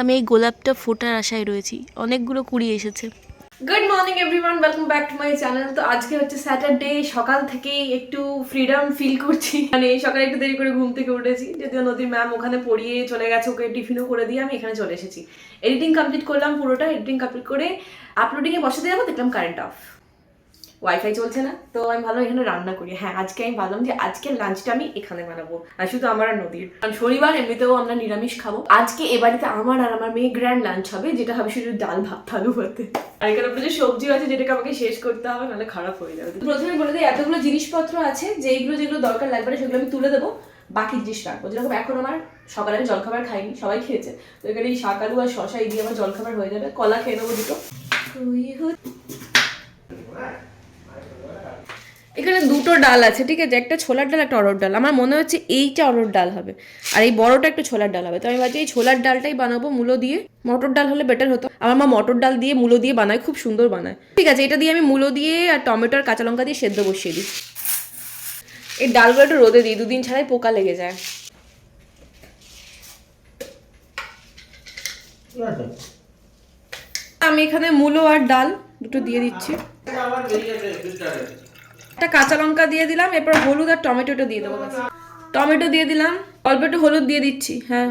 আমি এই গোলাপটা ফোটার আশায় রয়েছি, অনেকগুলো কুড়ি এসেছে। Good morning everyone, welcome back to my channel. তো আজকে হচ্ছে স্যাটারডে, সকাল থেকেই একটু ফ্রিডম ফিল করছি। মানে সকালে একটু দেরি করে ঘুম থেকে উঠেছি, যদিও নদীর ম্যাম ওখানে পড়িয়ে চলে গেছে, ওকে টিফিনও করে দিয়ে আমি এখানে চলে এসেছি। এডিটিং কমপ্লিট করলাম, পুরোটা এডিটিং কমপ্লিট করে আপলোডিংয়ে বসাতে যাবো, দেখলাম কারেন্ট অফ, ওয়াইফাই চলছে না। তো আমি ভাবলাম এখানে রান্না করি। হ্যাঁ, আজকে আমি ভাবলাম যে আজকের লাঞ্চটা আমি এখানে বানাবো, আর শুধু আমার আর নদীর, কারণ শনিবার এমনিতেও আমরা নিরামিষ খাবো। আজকে এ বাড়িতে আমার আর আমার মেয়ে গ্র্যান্ড লাঞ্চ হবে, যেটা হবে শুধু ডাল ভাত আলু ভাতে। আর এখানে প্রচুর সবজি আছে, যেটাকে আমাকে শেষ করতে হবে, নাহলে খারাপ হয়ে যাবে। প্রথমে বলে দিই, এতগুলো জিনিসপত্র আছে, যেগুলো যেগুলো দরকার লাগবে না সেগুলো আমি তুলে দেবো, বাকি জিনিস রাখবো। যেরকম এখন আমার সকালে আমি জলখাবার খাইনি, সবাই খেয়েছে, তো এখানে এই শাক আলু আর শশা দিয়ে আমার জলখাবার হয়ে যাবে। কলা খেয়ে নেবো দুটো। এখানে দুটো ডাল আছে, ঠিক আছে, একটা ছোলার ডাল একটা অরহর ডাল। আমার মনে হচ্ছে এইটা অরহর ডাল হবে, আর এই বড়টা একটু ছোলার ডাল হবে। তো আমি ভাবছি এই ছোলার ডালটাই বানাবো মূলো দিয়ে। মটর ডাল হলে বেটার হতো, আমার মা মটর ডাল দিয়ে মূলো দিয়ে বানায়, খুব সুন্দর বানায়। ঠিক আছে, এটা দিয়ে আমি মূলো দিয়ে আর টমেটো আর কাঁচা লঙ্কা দিয়ে সেদ্ধ বসিয়ে দিই। এই ডালগুলো একটু রোদে দিই, দুদিন ছাড়াই পোকা লেগে যায়। আমি এখানে মূলো আর ডাল দুটো দিয়ে দিচ্ছি, একটা কাঁচা লঙ্কা দিয়ে দিলাম, এরপর হলুদ আর টমেটোটা দিয়ে দেবো। টমেটো দিয়ে দিলাম, অল্প একটু হলুদ দিয়ে দিচ্ছি। হ্যাঁ,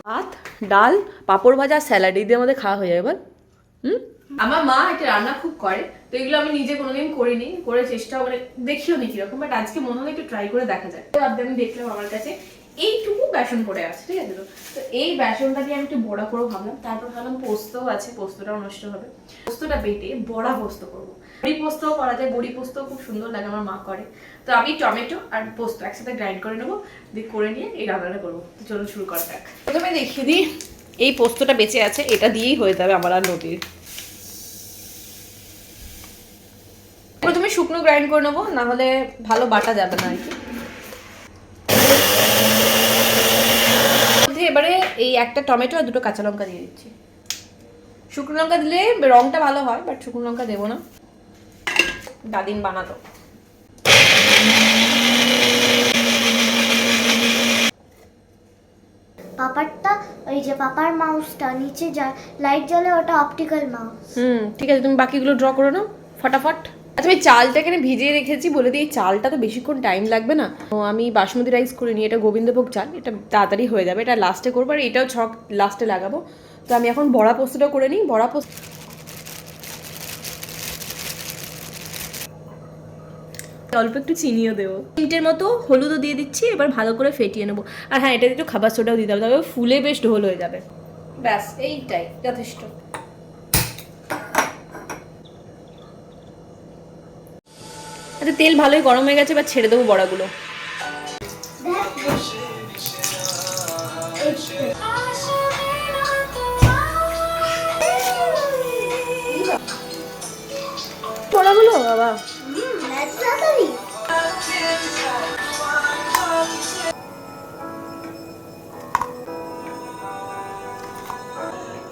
ভাত, ডাল, পাঁপড় ভাজা, স্যালাড, এই দিয়ে আমাদের খাওয়া হয়ে যাবে। বল। আমার মা একটা রান্না খুব করে, তো এগুলো আমি নিজে কোনোদিন করিনি, করে চেষ্টাও মানে দেখিও নি কিরকম, বাট আজকে মনে হলো একটু ট্রাই করে দেখা যায়। তো আমি দেখলাম আমার কাছে এইটুকু বেসন পড়ে আছে, ঠিক আছে, তো এই বেসনটা দিয়ে আমি একটু বড়া করবো ভাবলাম। তারপর ভাবলাম পোস্তও আছে, পোস্তটাও নষ্ট হবে, পোস্তটা বেটে বড়া পোস্ত করবো। বড়ি পোস্তও করা যায়, বড়ি পোস্তও খুব সুন্দর লাগে, আমার মা করে। তো আমি টমেটো আর পোস্ত একসাথে গ্রাইন্ড করে নেবো, দিয়ে করে নিয়ে এই রান্নাটা করবো। তো চলো শুরু করা যাক। প্রথমে দেখিয়ে দিই, এই পোস্তটা বেঁচে আছে, এটা দিয়েই হয়ে যাবে আমার আর নদীর। প্রথমে শুকনো গ্রাইন্ড করে নেবো, না হলে ভালো বাটা যাবে না আর কি। এবারে এই একটা টমেটো আর দুটো কাঁচা লঙ্কা দিয়ে দিচ্ছি। শুকনো লঙ্কা দিলে রংটা ভালো হয়, বাট শুকনো লঙ্কা দেবো না, দাদিন বানাতো। পাপারটা ওই যে পাপার মাউসটা নিচে যা লাইট জ্বলে, ওটা অপটিক্যাল মাউস। ঠিক আছে, তুমি বাকিগুলো ড্র করে নাও ফটাফট। আচ্ছা, আমি চালটা এখানে ভিজিয়ে রেখেছি, বলে দিই এই চালটা তো বেশিক্ষণ টাইম লাগবে না। তো আমি বাসমতি রাইস করিনি, এটা গোবিন্দভোগ চাল, এটা তাড়াতাড়ি হয়ে যাবে, এটা লাস্টে করবো, আর এটাও ছক লাস্টে লাগাবো। তো আমি এখন বড়া পোস্তটা করে নিই। বড়া পোস্ত অল্প একটু চিনিও দেবো, তিনটের মতো হলুদও দিয়ে দিচ্ছি। এবার ভালো করে ফেটিয়ে নেবো। আর হ্যাঁ, এটাতে একটু খাবার সোডাও দিতে হবে, তবে ফুলে বেশ ঢোল হয়ে যাবে। ব্যাস, এইটাই যথেষ্ট। আচ্ছা, তেল ভালোই গরম হয়ে গেছে, এবার ছেড়ে দেবো বড়াগুলো। বড়াগুলো বাবা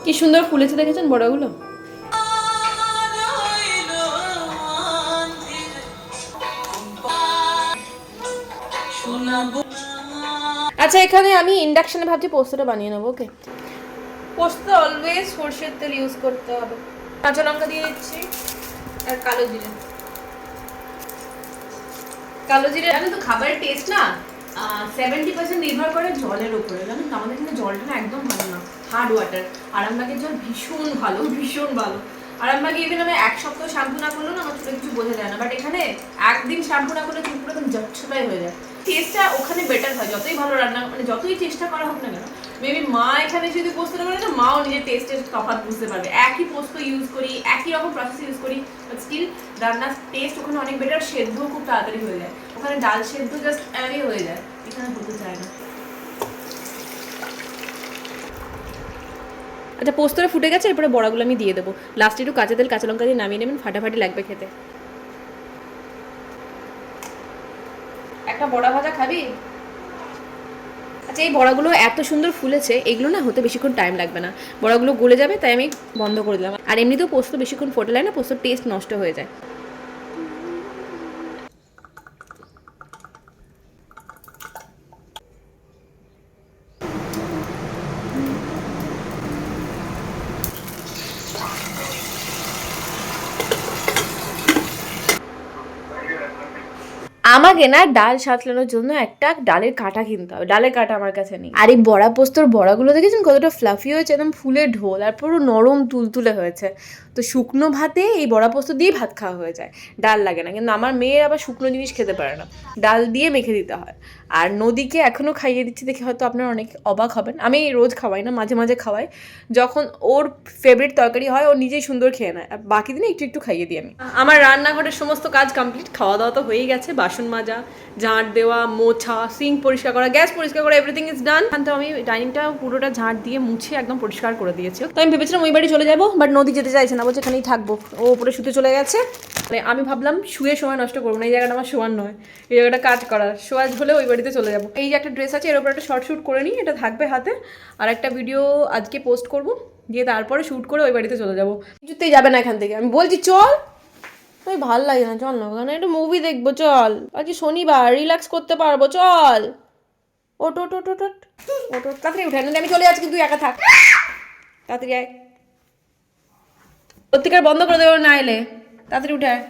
কি সুন্দর ফুলেছে, দেখেছেন বড়াগুলো? আচ্ছা, এখানে আমি ইন্ডাকশনে ভাবছি পোস্তটা বানিয়ে নেবো। ওকে, পোস্ত অলওয়েজ সরষের তেল ইউজ করতে হবে। কাঁচা লঙ্কা দিয়ে দিচ্ছি আর কালো জিরে। কালো জিরে, জানো তো খাবারের টেস্ট না 70% নির্ভর করে জলের উপরে। জানো তো, আমাদের এখানে জলটা না একদম ভালো না, হার্ড ওয়াটার। আরামবাগের জল ভীষণ ভালো, ভীষণ ভালো। আরামবাগে ইভেন আমি এক সপ্তাহ শ্যাম্পু না করলেও না আমার চুলে কিছু বোঝা যায় না, বাট এখানে একদিন শ্যাম্পু না করলে চুল পুরো একদম জটছটাই হয়ে যায়। টেস্টটা ওখানে বেটার হয়, যতই ভালো রান্না মানে যতই চেষ্টা করা হোক না কেন। মেবি মা এখানে যদি পোস্তটা করে না, মাও নিজের টেস্টের তফাৎ বুঝতে পারবে। একই পোস্ত ইউজ করি, একই রকম প্রসেস ইউজ করি, বাট স্টিল রান্নার টেস্ট ওখানে অনেক বেটার। সেদ্ধও খুব তাড়াতাড়ি হয়ে যায়, ওখানে ডাল সেদ্ধ জাস্ট এমনি হয়ে যায়, এখানে হতে চায় না। আচ্ছা, পোস্তটা ফুটে গেছে, এরপরে বড়াগুলো আমি দিয়ে দেবো। লাস্টে একটু কাঁচা তেল কাঁচা লঙ্কা দিয়ে নামিয়ে নেবেন, ফাটাফাটি লাগবে খেতে। একটা বড়া ভাজা খাবি? আচ্ছা, এই বড়াগুলো এত সুন্দর ফুলেছে, এগুলো না হতে বেশিক্ষণ টাইম লাগবে না, বড়াগুলো গলে যাবে, তাই আমি বন্ধ করে দিলাম। আর এমনিতেও পোস্ত বেশিক্ষণ ফোটে লাগে না, পোস্তর টেস্ট নষ্ট হয়ে যায়। আমাকে না ডাল সাঁতলানোর জন্য একটা ডালের কাঁটা কিনতে হবে, ডালের কাঁটা আমার কাছে নেই। আর এই বড়া পোস্তর বড়াগুলো দেখেছেন কতটা ফ্লাফি হয়েছে, একদম ফুলের ঢোল, আর পুরো নরম তুলতুলে হয়েছে। তো শুকনো ভাতে এই বড়া পোস্ত দিয়েই ভাত খাওয়া হয়ে যায়, ডাল লাগে না। কিন্তু আমার মেয়ের আবার শুকনো জিনিস খেতে পারে না, ডাল দিয়ে মেখে দিতে হয়। আর নদীকে এখনও খাইয়ে দিচ্ছি দেখে হয়তো আপনারা অনেক অবাক হবেন, আমি রোজ খাওয়াই না, মাঝে মাঝে খাওয়াই। যখন ওর ফেভারিট তরকারি হয় ও নিজেই সুন্দর খেয়ে নেয়, আর বাকি দিনে একটু একটু খাইয়ে দিই আমি। আমার রান্নাঘরের সমস্ত কাজ কমপ্লিট, খাওয়া দাওয়া তো হয়েই গেছে, বাসন মাজা, ঝাঁট দেওয়া, মোছা, সিঙ্ক পরিষ্কার করা, গ্যাস পরিষ্কার করা, এভরিথিং ইজ ডান। তো আমি ডাইনিংটা পুরোটা ঝাঁট দিয়ে মুছে একদম পরিষ্কার করে দিয়েছি। তো আমি ভেবেছিলাম ওই বাড়ি চলে যাবো, বাট নদী যেতে চাইছে না, বলছে এখানেই থাকবো। ও উপরে শুতে চলে গেছে। মানে আমি ভাবলাম শুয়ে সময় নষ্ট করবো না, এই জায়গাটা আমার শোয়ার নয়, এই জায়গাটা কাজ করার, শোয়ার হলে ওই বাড়িতে চলে যাবো। এই যে একটা ড্রেস আছে এর উপর একটা শর্ট শ্যুট করে নিই, এটা থাকবে হাতে। আর একটা ভিডিও আজকে পোস্ট করব, দিয়ে তারপরে শ্যুট করে ওই বাড়িতে চলে যাবো। কিছুতেই যাবে না এখান থেকে, আমি বলছি চল। ওই ভাল লাগে না, চল না ওখানে একটু মুভি দেখবো, চল আজকে শনিবার, রিল্যাক্স করতে পারবো, চল। ওট ওট ওট ওট ওট ওট ওট, তাড়াতাড়ি উঠে না, আমি চলে যাচ্ছি কিন্তু তুই একা থাক, তাড়াতাড়ি আয়। সত্যিকার বন্ধ করে দেবো না এলে, তাড়াতাড়ি উঠে আয়।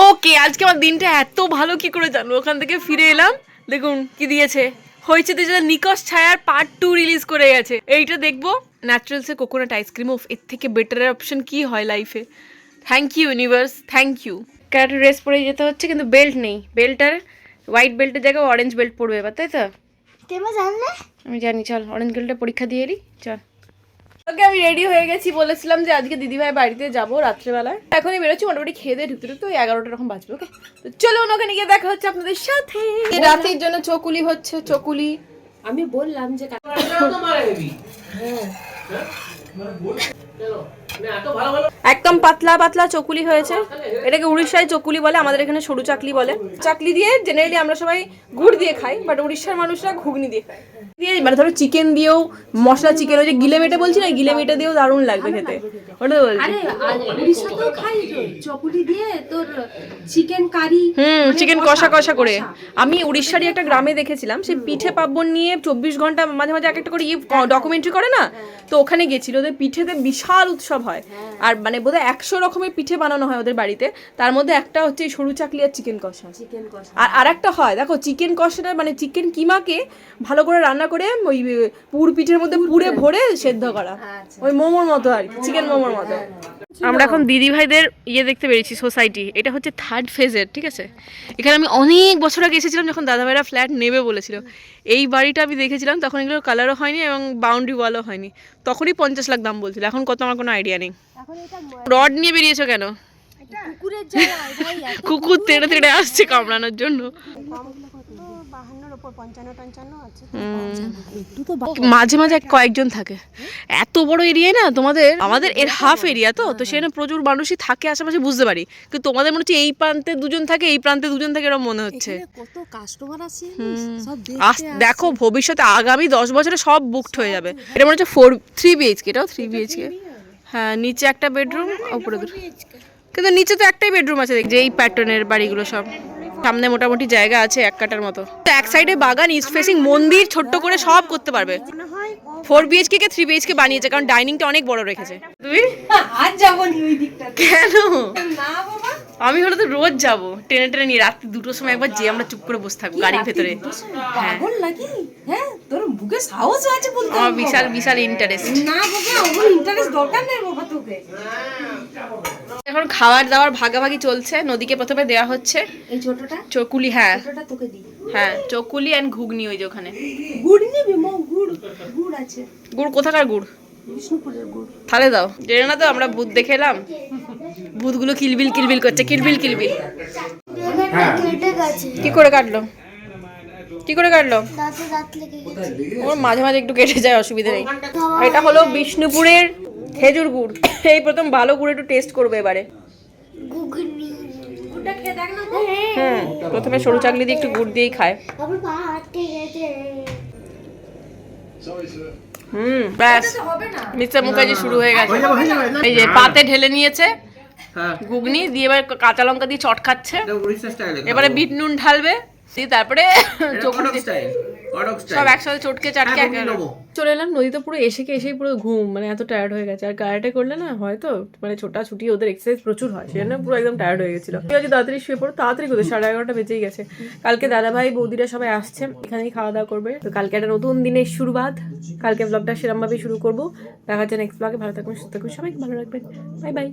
ওকে, আজকে আমার দিনটা এত ভালো কি করে জানবো, ওখান থেকে ফিরে এলাম, দেখুন কি দিয়েছে। হয়েছে তো যেটা নিকশ ছায়ার পার্ট 2 রিলিজ করে গেছে, এইটা দেখবো। ন্যাচারালসের কোকোনাট আইসক্রিম, অফ এর থেকে বেটার অপশন কি হয় লাইফে। Thank you universe, thank you. Character dress পরে যেতে হচ্ছে, কিন্তু বেল্ট নেই, বেল্টার হোয়াইট বেল্টের জায়গায় অরেঞ্জ বেল্ট পরবে এবার, তাই তো? আমি জানি, চল অরেঞ্জ বেল্টটা পরীক্ষা দিয়ে এলি, চল। ওকে, আমি রেডি হয়ে গেছি, বলেছিলাম যে আজকে দিদিভাই বাড়িতে যাবো রাত্রেবেলায়। এখনই বেরোচ্ছি, মোটামুটি খেয়ে দিয়ে ঢুকতে ঢুকতে ওই 11টা এরকম বাজবে। ওকে, তো চলুন ওখানে গিয়ে দেখা হচ্ছে আপনাদের সাথে। রাতের জন্য চকুলি হচ্ছে, চকুলি। আমি বললাম যে একদম পাতলা পাতলা চকুলি হয়েছে, এটাকে উড়িষ্যায় চকুলি বলে, আমাদের এখানে সরু চাকলি বলে। চাকলি দিয়ে জেনারেলি আমরা সবাই গুড় দিয়ে খাই, বাট উড়িষ্যার মানুষরা ঘুগনি দিয়ে খায়। দিয়ে মানে ধরো চিকেন দিয়েও, মশলা চিকেন, ওই যে গিলে মেটে বলছি না, গিলে মেটে দিয়েও দারুণ লাগবে খেতে, ওটা বলছি। আরে উড়িষ্যাতেও খাই তো চকুলি দিয়ে তোর চিকেন কারি, চিকেন কষা কষা করে। আমি উড়িষ্যারই একটা গ্রামে দেখেছিলাম, সেই পিঠে পার্বণ নিয়ে 24 ঘন্টা মাঝে মাঝে এক একটা করে ডকুমেন্টারি করে না, তো ওখানে গেছিল। ওদের পিঠেতে বিশাল উৎসব হয়, আর মানে বোধহয় 100 রকমের পিঠে বানানো হয় ওদের বাড়িতে, তার মধ্যে একটা হচ্ছে এই সরু চাকলি আর চিকেন কষা। আর আরেকটা হয় দেখো, চিকেন কষাটা মানে চিকেন কিমাকে ভালো করে রান্না করে ওই পুর পিঠের মধ্যে পুরে ভরে সেদ্ধ করা, ওই মোমোর মতো আর কি, চিকেন মোমোর মতো। আমরা এখন দিদি ভাইদের ইয়ে দেখতে পেরেছি, সোসাইটি। এটা হচ্ছে 3rd ফেজের, ঠিক আছে? এখানে আমি অনেক বছর আগে এসেছিলাম, যখন দাদা ভাইরা ফ্ল্যাট নেবে বলেছিল। এই বাড়িটা আমি দেখেছিলাম, তখন এগুলোর কালারও হয়নি এবং বাউন্ডারি ওয়ালও হয়নি, তখনই 50 লাখ দাম বলছিল। এখন কত আমার কোনো আইডিয়া নেই। রড নিয়ে বেরিয়েছো কেন? কুকুর তেড়ে তেড়ে আসছে কামড়ানোর জন্য। মাঝে মাঝে কয়েকজন থাকে, এত বড় এরিয়ায় না তোমাদের, আমাদের এর হাফ এরিয়া, তো সেখানে প্রচুর মানুষই থাকে আশেপাশে, বুঝতে পারি। কিন্তু তোমাদের মনে হচ্ছে এই প্রান্তে দুজন থাকে, এই প্রান্তে দুজন থাকে, এরকম মনে হচ্ছে। কত কাস্টমার আছে, দেখো ভবিষ্যতে আগামী 10 বছরে সব বুকড হয়ে যাবে। এটা মনে হচ্ছে 3 BHK, এটাও 3 BHK। হ্যাঁ, নিচে একটা বেডরুম, উপরে দুটো, কিন্তু নিচে তো একটাই বেডরুম আছে। যে এই প্যাটার্নের বাড়িগুলো সব, সামনে মোটামুটি জায়গা আছে 1 কাঠার মতো, এক সাইডে বাগান, ইস্ট ফেসিং, মন্দির, ছোট্ট করে সব করতে পারবে। 4 BHK কে 3 BHK বানিয়েছে, কারণ ডাইনিংটা অনেক বড় রেখেছে। তুমি আজ যাবো নি ওই দিকটা, কেন? না বাবা, আমি হলে তো রোজ যাবো টেনে টেনে নিয়ে, রাত্রি 2টোর সময় একবার যে আমরা চুপ করে বসে থাকবো গাড়ির ভেতরে। পাগল নাকি? হ্যাঁ, তোর বুকে সাহস আছে বলতে। আমার বিশাল বিশাল ইন্টারেস্ট। না বাবা, ওর ইন্টারেস্ট দরকার নেই বাবা তোকে। এখন খাবার দাবার ভাগাভাগি চলছে। নদীকে প্রথমে দেওয়া হচ্ছে এই ছোটটা, চকুলি, হ্যাঁ ছোটটা তোকে দিই। হ্যাঁ, চকুলি এন্ড ঘুগনি। ওই যে ওখানে গুড় নিবি মো? গুড় আছে, গুড় কোথাকার গুড়? বিষ্ণুপুরের গুড়। তাহলে দাও। জেনে না তো, আমরা ভূত দেখে এলাম, ভূতগুলো কিলবিল কিলবিল করছে, কিলবিল কিলবিল। কেটে গেছে, কি করে কাটলো? কি করে কাটলো? দাঁতে দাঁত লেগে গেছে। ওর মাঝে মাঝে একটু কেটে যায়, অসুবিধা নেই। এটা হলো বিষ্ণুপুরের খেজুর গুড়। এই প্রথম ভালো গুড় একটু টেস্ট করবে এবারে। ঘুগনি গুড়টা খেয়ে দেখ না। প্রথমে সরু চাকলি দিয়ে একটু গুড় দিয়েই খায়। আবার পা আটকে গেছে। ব্যাস, হবে না, মিস্টার মুখার্জি শুরু হয়ে গেছে। এই যে পাতে ঢেলে নিয়েছে ঘুগনি দিয়ে, এবার কাঁচা লঙ্কা দিয়ে চট খাচ্ছে। এবারে বিট নুন ঢালবে, দিয়ে তারপরে চকুলি সব একসাথে চটকে চাটকে চলে এলাম নদীতে। পুরো এসেই পুরো ঘুম, মানে এত টায়ার্ড হয়ে গেছে। আর কারাটে করলে না হয়তো মানে ছোটাছুটি ওদের এক্সারসাইজ প্রচুর হয়, সেজন্য পুরো একদম টায়ার্ড হয়ে গেছিল। ঠিক আছে, তাড়াতাড়ি শুয়ে পড়ো। তাড়াতাড়ি করে 11:30 বেজেই গেছে। কালকে দাদা ভাই বৌদিরা সবাই আসছে, এখানেই খাওয়া দাওয়া করবে। তো কালকে একটা নতুন দিনের শুরুবাত। কালকে ব্লগটা সেরকমভাবেই শুরু করবো। দেখা হচ্ছে নেক্সট ব্লগে। ভালো থাকবেন, সুস্থ থাকবেন, সবাইকে ভালো রাখবেন। Bye bye.